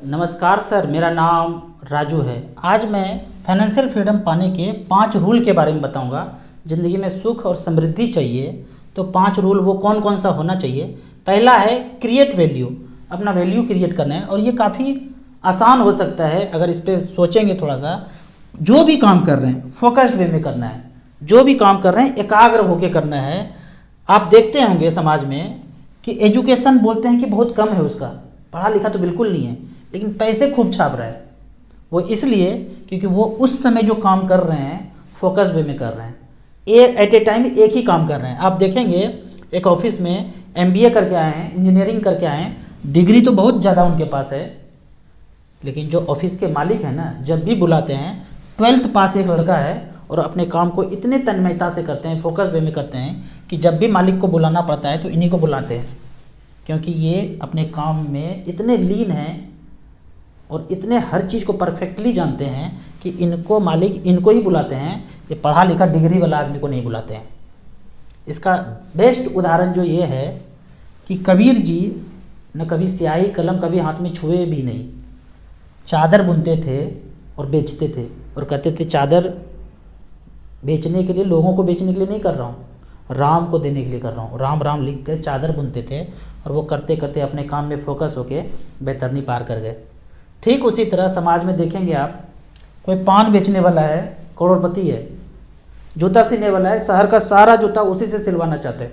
नमस्कार सर, मेरा नाम राजू है। आज मैं फाइनेंशियल फ्रीडम पाने के 5 रूल के बारे में बताऊंगा। ज़िंदगी में सुख और समृद्धि चाहिए तो 5 रूल वो कौन कौन सा होना चाहिए। पहला है क्रिएट वैल्यू, अपना वैल्यू क्रिएट करना है और ये काफ़ी आसान हो सकता है अगर इस पर सोचेंगे थोड़ा सा। जो भी काम कर रहे हैं फोकस्ड वे में करना है, जो भी काम कर रहे हैं एकाग्र होकर करना है। आप देखते होंगे समाज में कि एजुकेशन बोलते हैं कि बहुत कम है, उसका पढ़ा लिखा तो बिल्कुल नहीं है, लेकिन पैसे खूब छाप रहा है। वो इसलिए क्योंकि वो उस समय जो काम कर रहे हैं फोकस वे में कर रहे हैं, एक एट ए टाइम एक ही काम कर रहे हैं। आप देखेंगे एक ऑफिस में MBA करके आए हैं, इंजीनियरिंग करके आए हैं, डिग्री तो बहुत ज़्यादा उनके पास है, लेकिन जो ऑफिस के मालिक हैं ना, जब भी बुलाते हैं 12th पास एक लड़का है और अपने काम को इतने तन्मयता से करते हैं, फोकस वे में करते हैं कि जब भी मालिक को बुलाना पड़ता है तो इन्हीं को बुलाते हैं, क्योंकि ये अपने काम में इतने लीन हैं और इतने हर चीज़ को परफेक्टली जानते हैं कि इनको मालिक इनको ही बुलाते हैं, ये पढ़ा लिखा डिग्री वाला आदमी को नहीं बुलाते हैं। इसका बेस्ट उदाहरण जो ये है कि कबीर जी न कभी स्याही कलम कभी हाथ में छुए भी नहीं, चादर बुनते थे और बेचते थे और कहते थे चादर बेचने के लिए, लोगों को बेचने के लिए नहीं कर रहा हूँ, राम को देने के लिए कर रहा हूँ। राम राम लिख कर चादर बुनते थे और वो करते करते अपने काम में फोकस होके बैतरनी पार कर गए। ठीक उसी तरह समाज में देखेंगे आप, कोई पान बेचने वाला है, करोड़पति है, जूता सिलने वाला है, शहर का सारा जूता उसी से सिलवाना चाहते हैं।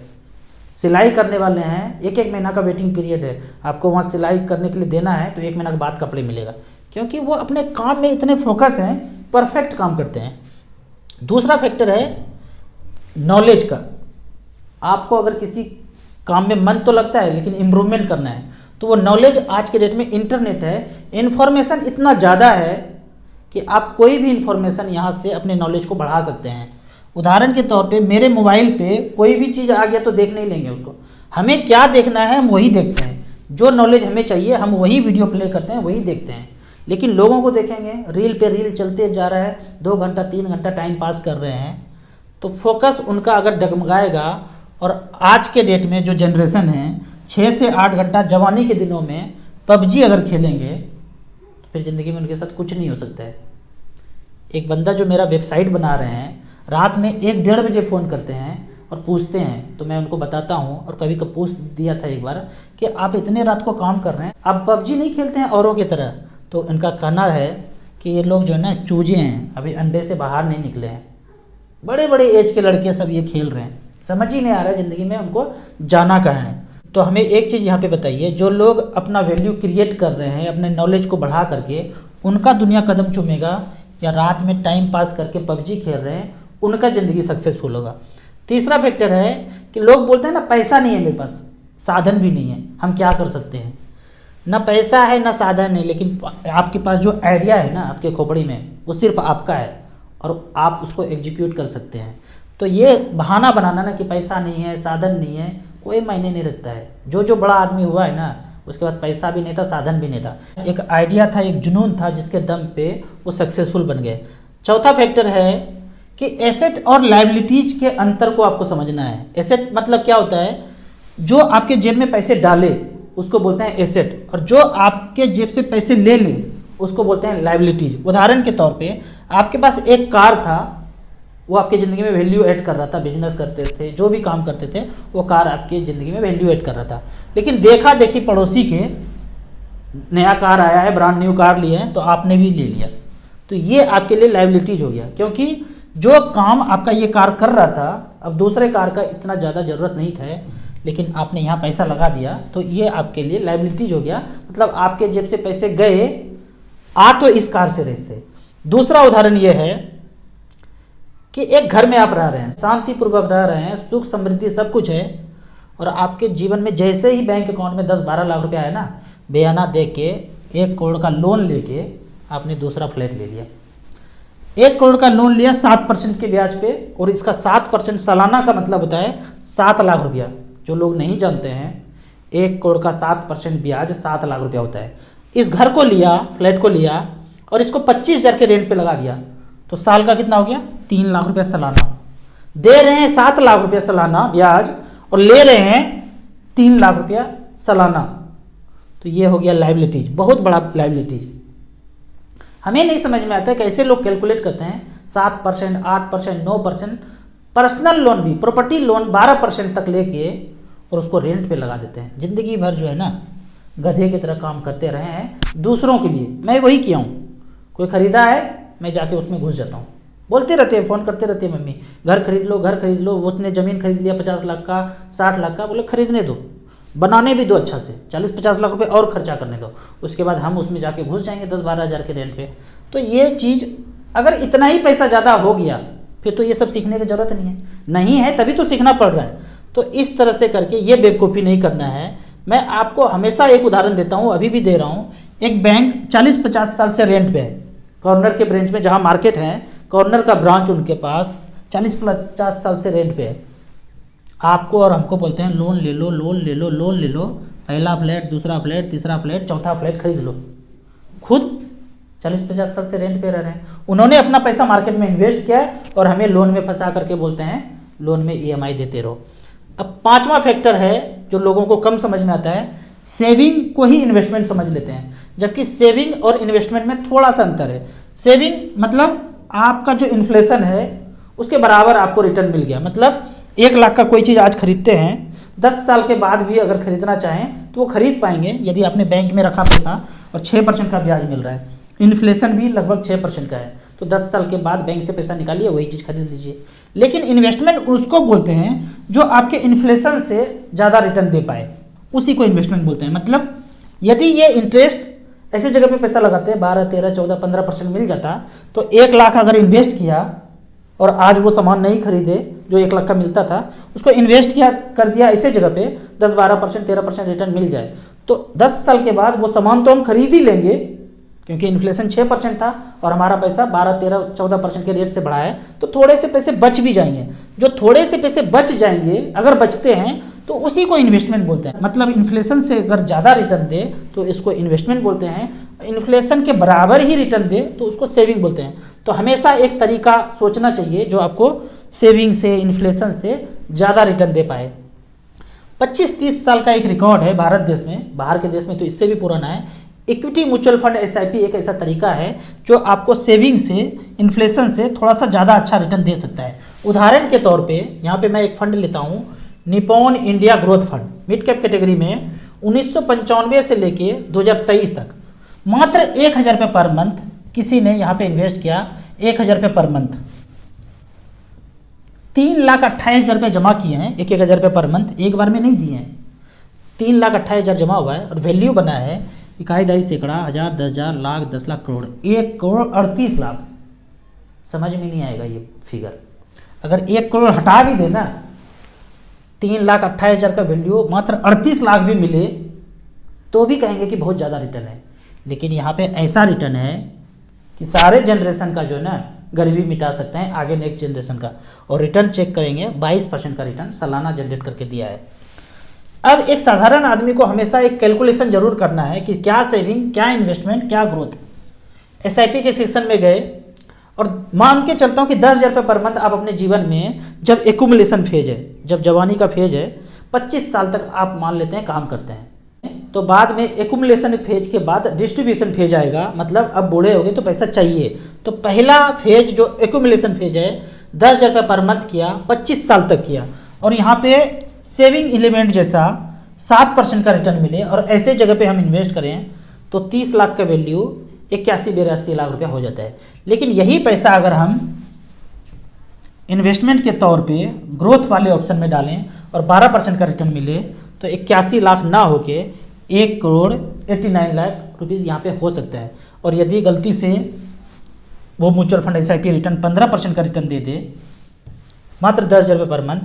सिलाई करने वाले हैं, एक महीना का वेटिंग पीरियड है, आपको वहाँ सिलाई करने के लिए देना है तो 1 महीना के बाद कपड़े मिलेगा, क्योंकि वो अपने काम में इतने फोकस हैं, परफेक्ट काम करते हैं। दूसरा फैक्टर है नॉलेज का। आपको अगर किसी काम में मन तो लगता है लेकिन इम्प्रूवमेंट करना है तो वो नॉलेज, आज के डेट में इंटरनेट है, इन्फॉर्मेशन इतना ज़्यादा है कि आप कोई भी इन्फॉर्मेशन यहाँ से अपने नॉलेज को बढ़ा सकते हैं। उदाहरण के तौर पे मेरे मोबाइल पे कोई भी चीज़ आ गया तो देख नहीं लेंगे उसको, हमें क्या देखना है हम वही देखते हैं, जो नॉलेज हमें चाहिए हम वही वीडियो प्ले करते हैं, वही देखते हैं। लेकिन लोगों को देखेंगे रील पे रील चलते जा रहा है, 2 घंटा 3 घंटा टाइम पास कर रहे हैं, तो फोकस उनका अगर डगमगाएगा। और आज के डेट में जो जनरेशन है 6 से 8 घंटा जवानी के दिनों में PUBG अगर खेलेंगे तो फिर ज़िंदगी में उनके साथ कुछ नहीं हो सकता है। एक बंदा जो मेरा वेबसाइट बना रहे हैं, रात में 1-1:30 बजे फ़ोन करते हैं और पूछते हैं, तो मैं उनको बताता हूँ और कभी कभी पूछ दिया था एक बार कि आप इतने रात को काम कर रहे हैं, आप PUBG नहीं खेलते हैं औरों की तरह? तो इनका कहना है कि ये लोग जो है ना चूजे हैं, अभी अंडे से बाहर नहीं निकले हैं, बड़े बड़े एज के लड़के सब ये खेल रहे हैं, समझ ही नहीं आ रहा है ज़िंदगी में उनको जाना कहाँ है। तो हमें एक चीज़ यहाँ पे बताइए, जो लोग अपना वैल्यू क्रिएट कर रहे हैं अपने नॉलेज को बढ़ा करके, उनका दुनिया कदम चूमेगा, या रात में टाइम पास करके PUBG खेल रहे हैं उनका ज़िंदगी सक्सेसफुल होगा। तीसरा फैक्टर है कि लोग बोलते हैं ना पैसा नहीं है मेरे पास, साधन भी नहीं है, हम क्या कर सकते हैं। ना पैसा है ना साधन है, लेकिन आपके पास जो आइडिया है ना आपके खोपड़ी में, वो सिर्फ आपका है और आप उसको एग्जीक्यूट कर सकते हैं। तो ये बहाना बनाना ना कि पैसा नहीं है साधन नहीं है, कोई मायने नहीं रखता है। जो बड़ा आदमी हुआ है ना, उसके बाद पैसा भी नहीं था साधन भी नहीं था, एक आइडिया था, एक जुनून था, जिसके दम पे वो सक्सेसफुल बन गए। चौथा फैक्टर है कि एसेट और लायबिलिटीज के अंतर को आपको समझना है। एसेट मतलब क्या होता है, जो आपके जेब में पैसे डाले उसको बोलते हैं एसेट, और जो आपके जेब से पैसे ले ले उसको बोलते हैं लायबिलिटीज। उदाहरण के तौर पे आपके पास एक कार था, वो आपकी ज़िंदगी में वैल्यू ऐड कर रहा था, बिजनेस करते थे, जो भी काम करते थे वो कार आपकी ज़िंदगी में वैल्यू ऐड कर रहा था। लेकिन देखा देखी पड़ोसी के नया कार आया है, ब्रांड न्यू कार लिए हैं, तो आपने भी ले लिया, तो ये आपके लिए लायबिलिटीज हो गया, क्योंकि जो काम आपका ये कार कर रहा था अब दूसरे कार का इतना ज़्यादा ज़रूरत नहीं था, लेकिन आपने यहाँ पैसा लगा दिया तो ये आपके लिए लायबिलिटीज हो गया। मतलब आपके जेब से पैसे गए, आ तो इस कार से रहे थे। दूसरा उदाहरण ये है कि एक घर में आप रह रहे हैं, शांतिपूर्वक रह रहे हैं, सुख समृद्धि सब कुछ है, और आपके जीवन में जैसे ही बैंक अकाउंट में 10-12 लाख रुपया है ना, बयाना दे के 1 करोड़ का लोन लेके आपने दूसरा फ्लैट ले लिया। 1 करोड़ का लोन लिया 7% के ब्याज पे, और इसका 7% सालाना का मतलब होता है 7 लाख रुपया। जो लोग नहीं जानते हैं, 1 करोड़ का 7% ब्याज 7 लाख रुपया होता है। इस घर को लिया, फ्लैट को लिया और इसको 25,000 के रेंट पे लगा दिया, तो साल का कितना हो गया, 3 लाख रुपया सालाना। दे रहे हैं 7 लाख रुपया सालाना ब्याज और ले रहे हैं 3 लाख रुपया सालाना, तो ये हो गया लायबिलिटीज, बहुत बड़ा लायबिलिटीज। हमें नहीं समझ में आता है कैसे लोग कैलकुलेट करते हैं 7%, 8%, 9%, पर्सनल लोन भी, प्रॉपर्टी लोन 12% तक लेके और उसको रेंट पे लगा देते हैं। ज़िंदगी भर जो है ना गधे की तरह काम करते रहे हैं दूसरों के लिए। मैं वही किया हूँ, कोई ख़रीदा है मैं जाके उसमें घुस जाता हूँ। बोलते रहते हैं, फ़ोन करते रहते हैं मम्मी घर खरीद लो, घर खरीद लो। उसने ज़मीन खरीद लिया 50 लाख का, 60 लाख का, बोले खरीदने दो, बनाने भी दो अच्छा से, 40-50 लाख रुपए और खर्चा करने दो, उसके बाद हम उसमें जाके घुस जाएंगे 10-12 हज़ार के रेंट पे। तो ये चीज़ अगर इतना ही पैसा ज़्यादा हो गया फिर तो ये सब सीखने की ज़रूरत नहीं है, नहीं है तभी तो सीखना पड़ रहा है। तो इस तरह से करके ये बेवकूफ़ी नहीं करना है। मैं आपको हमेशा एक उदाहरण देता हूँ, अभी भी दे रहा हूँ। एक बैंक 40-50 साल से रेंट पे है, कॉर्नर के ब्रांच में, जहाँ मार्केट है कॉर्नर का ब्रांच उनके पास 40-50 साल से रेंट पे है। आपको और हमको बोलते हैं लोन ले लो, लोन ले लो, लोन ले लो, पहला फ्लैट, दूसरा फ्लैट, तीसरा फ्लैट, चौथा फ्लैट खरीद लो। खुद 40-50 साल से रेंट पे रह रहे हैं। उन्होंने अपना पैसा मार्केट में इन्वेस्ट किया है और हमें लोन में फंसा करके बोलते हैं लोन में EMI देते रहो। अब पांचवा फैक्टर है जो लोगों को कम समझ में आता है, सेविंग को ही इन्वेस्टमेंट समझ लेते हैं, जबकि सेविंग और इन्वेस्टमेंट में थोड़ा सा अंतर है। सेविंग मतलब आपका जो इन्फ्लेशन है उसके बराबर आपको रिटर्न मिल गया। मतलब 1 लाख का कोई चीज़ आज खरीदते हैं, 10 साल के बाद भी अगर खरीदना चाहें तो वो खरीद पाएंगे यदि आपने बैंक में रखा पैसा और 6% का ब्याज मिल रहा है। इन्फ्लेशन भी लगभग 6% का है, तो 10 साल के बाद बैंक से पैसा निकालिए, वही चीज़ खरीद लीजिए। लेकिन इन्वेस्टमेंट उसको बोलते हैं जो आपके इन्फ्लेशन से ज़्यादा रिटर्न दे पाए, उसी को इन्वेस्टमेंट बोलते हैं। मतलब यदि ये इंटरेस्ट ऐसे जगह पे पैसा लगाते हैं 12, 13, 14, 15% मिल जाता, तो 1 लाख अगर इन्वेस्ट किया और आज वो सामान नहीं खरीदे जो 1 लाख का मिलता था, उसको इन्वेस्ट किया कर दिया ऐसे जगह पे 10-12%, 13% रिटर्न मिल जाए, तो 10 साल के बाद वो सामान तो हम खरीद ही लेंगे क्योंकि इन्फ्लेशन 6% था और हमारा पैसा 12, 13, 14% के रेट से बढ़ा है, तो थोड़े से पैसे बच भी जाएंगे। जो थोड़े से पैसे बच जाएंगे अगर बचते हैं तो उसी को इन्वेस्टमेंट बोलते हैं। मतलब इन्फ्लेशन से अगर ज़्यादा रिटर्न दे तो इसको इन्वेस्टमेंट बोलते हैं, इन्फ्लेशन के बराबर ही रिटर्न दे तो उसको सेविंग बोलते हैं। तो हमेशा एक तरीका सोचना चाहिए जो आपको सेविंग से, इन्फ्लेशन से ज़्यादा रिटर्न दे पाए। 25-30 साल का एक रिकॉर्ड है भारत देश में, बाहर के देश में तो इससे भी पुराना है। इक्विटी म्यूचुअल फंड SIP एक ऐसा तरीका है जो आपको सेविंग से, इन्फ्लेशन से थोड़ा सा ज़्यादा अच्छा रिटर्न दे सकता है। उदाहरण के तौर पे यहाँ पे मैं एक फंड लेता हूँ, Nippon India growth fund, mid cap category में 1995 से लेके 2023 तक मात्र 1,000 रुपये पर मंथ किसी ने यहाँ पे इन्वेस्ट किया। 1,000 रुपये पर मंथ, 3,28,000 रुपये जमा किए हैं। 1,000 रुपये पर मंथ एक बार में नहीं दिए हैं, 3,28,000 जमा हुआ है और वैल्यू बना है इकाई, दहाई, सैकड़ा, हज़ार, 10,000, लाख, 10 लाख, करोड़, 1 करोड़ 38 लाख। समझ में नहीं आएगा ये फिगर। अगर 1 करोड़ हटा भी देना, 3,28,000 का वैल्यू, मात्र 38 लाख भी मिले तो भी कहेंगे कि बहुत ज़्यादा रिटर्न है। लेकिन यहाँ पे ऐसा रिटर्न है कि सारे जनरेशन का जो है ना गरीबी मिटा सकते हैं, आगे नेक्स्ट जनरेशन का। और रिटर्न चेक करेंगे 22% का रिटर्न सालाना जनरेट करके दिया है। अब एक साधारण आदमी को हमेशा एक कैलकुलेशन जरूर करना है कि क्या सेविंग, क्या इन्वेस्टमेंट, क्या ग्रोथ। SIP के सेक्शन में गए और मान के चलता हूँ कि 10,000 रुपये पर मंथ आप अपने जीवन में, जब एक्यूमुलेशन फेज है, जब जवानी का फेज है, 25 साल तक आप मान लेते हैं काम करते हैं, तो बाद में एक्यूमुलेशन फेज के बाद डिस्ट्रीब्यूशन फेज आएगा। मतलब अब बूढ़े हो गए तो पैसा चाहिए। तो पहला फेज जो एक्यूमुलेशन फेज है 10,000 रुपये पर मंथ किया, 25 साल तक किया, और यहाँ पे सेविंग एलिमेंट जैसा 7% का रिटर्न मिले और ऐसे जगह पे हम इन्वेस्ट करें तो 30 लाख का वैल्यू 81-82 लाख रुपया हो जाता है। लेकिन यही पैसा अगर हम इन्वेस्टमेंट के तौर पे ग्रोथ वाले ऑप्शन में डालें और 12% का रिटर्न मिले तो 81 लाख ना होके 1 करोड़ 89 लाख रुपीज़ यहाँ पे हो सकता है। और यदि गलती से वो म्यूचुअल फंड SIP रिटर्न 15% का रिटर्न दे दे मात्र 10,000 रुपये पर मंथ,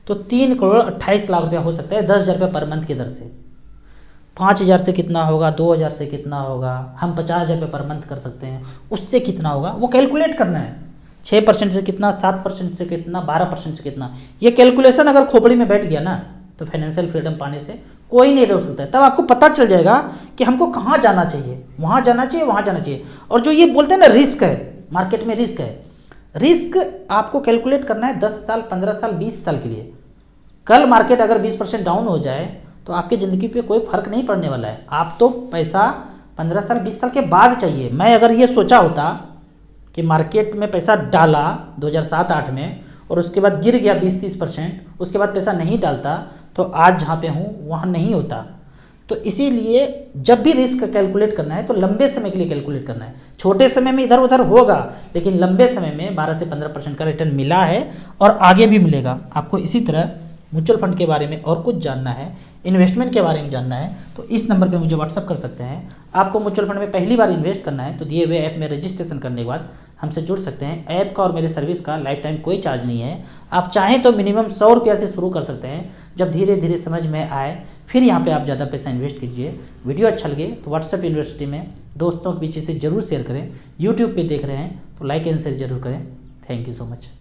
तो 3 करोड़ 28 लाख रुपया हो सकता है 10,000 रुपये पर मंथ की दर से। 5,000 से कितना होगा, 2,000 से कितना होगा, हम 50,000 रुपये पर मंथ कर सकते हैं, उससे कितना होगा वो कैलकुलेट करना है। 6% से कितना, 7% से कितना, 12% से कितना, ये कैलकुलेशन अगर खोपड़ी में बैठ गया ना तो फाइनेंशियल फ्रीडम पाने से कोई नहीं रोक सकता है। तब आपको पता चल जाएगा कि हमको कहाँ जाना चाहिए, वहाँ जाना चाहिए, वहाँ जाना चाहिए। और जो ये बोलते हैं ना रिस्क है, मार्केट में रिस्क है, रिस्क आपको कैलकुलेट करना है 10 साल, 15 साल, 20 साल के लिए। कल मार्केट अगर 20% डाउन हो जाए तो तो आपकी ज़िंदगी पे कोई फ़र्क नहीं पड़ने वाला है। आप तो पैसा 15 साल 20 साल के बाद चाहिए। मैं अगर ये सोचा होता कि मार्केट में पैसा डाला 2007-8 में और उसके बाद गिर गया 20-30%, उसके बाद पैसा नहीं डालता तो आज जहाँ पे हूँ वहाँ नहीं होता। तो इसीलिए जब भी रिस्क कैलकुलेट करना है तो लंबे समय के लिए कैलकुलेट करना है। छोटे समय में इधर उधर होगा, लेकिन लंबे समय में 12 से 15% का रिटर्न मिला है और आगे भी मिलेगा। आपको इसी तरह म्यूचुअल फंड के बारे में और कुछ जानना है, इन्वेस्टमेंट के बारे में जानना है, तो इस नंबर पे मुझे व्हाट्सअप कर सकते हैं। आपको म्यूचुअल फंड में पहली बार इन्वेस्ट करना है तो दिए हुए ऐप में रजिस्ट्रेशन करने के बाद हमसे जुड़ सकते हैं। ऐप का और मेरे सर्विस का लाइफ टाइम कोई चार्ज नहीं है। आप चाहें तो मिनिमम 100 रुपया से शुरू कर सकते हैं। जब धीरे धीरे समझ में आए फिर यहाँ पे आप ज़्यादा पैसा इन्वेस्ट कीजिए। वीडियो अच्छा लगे तो व्हाट्सएप यूनिवर्सिटी में दोस्तों के बीच से ज़रूर शेयर करें। यूट्यूब पे देख रहे हैं तो लाइक एंड शेयर जरूर करें। Thank you so much.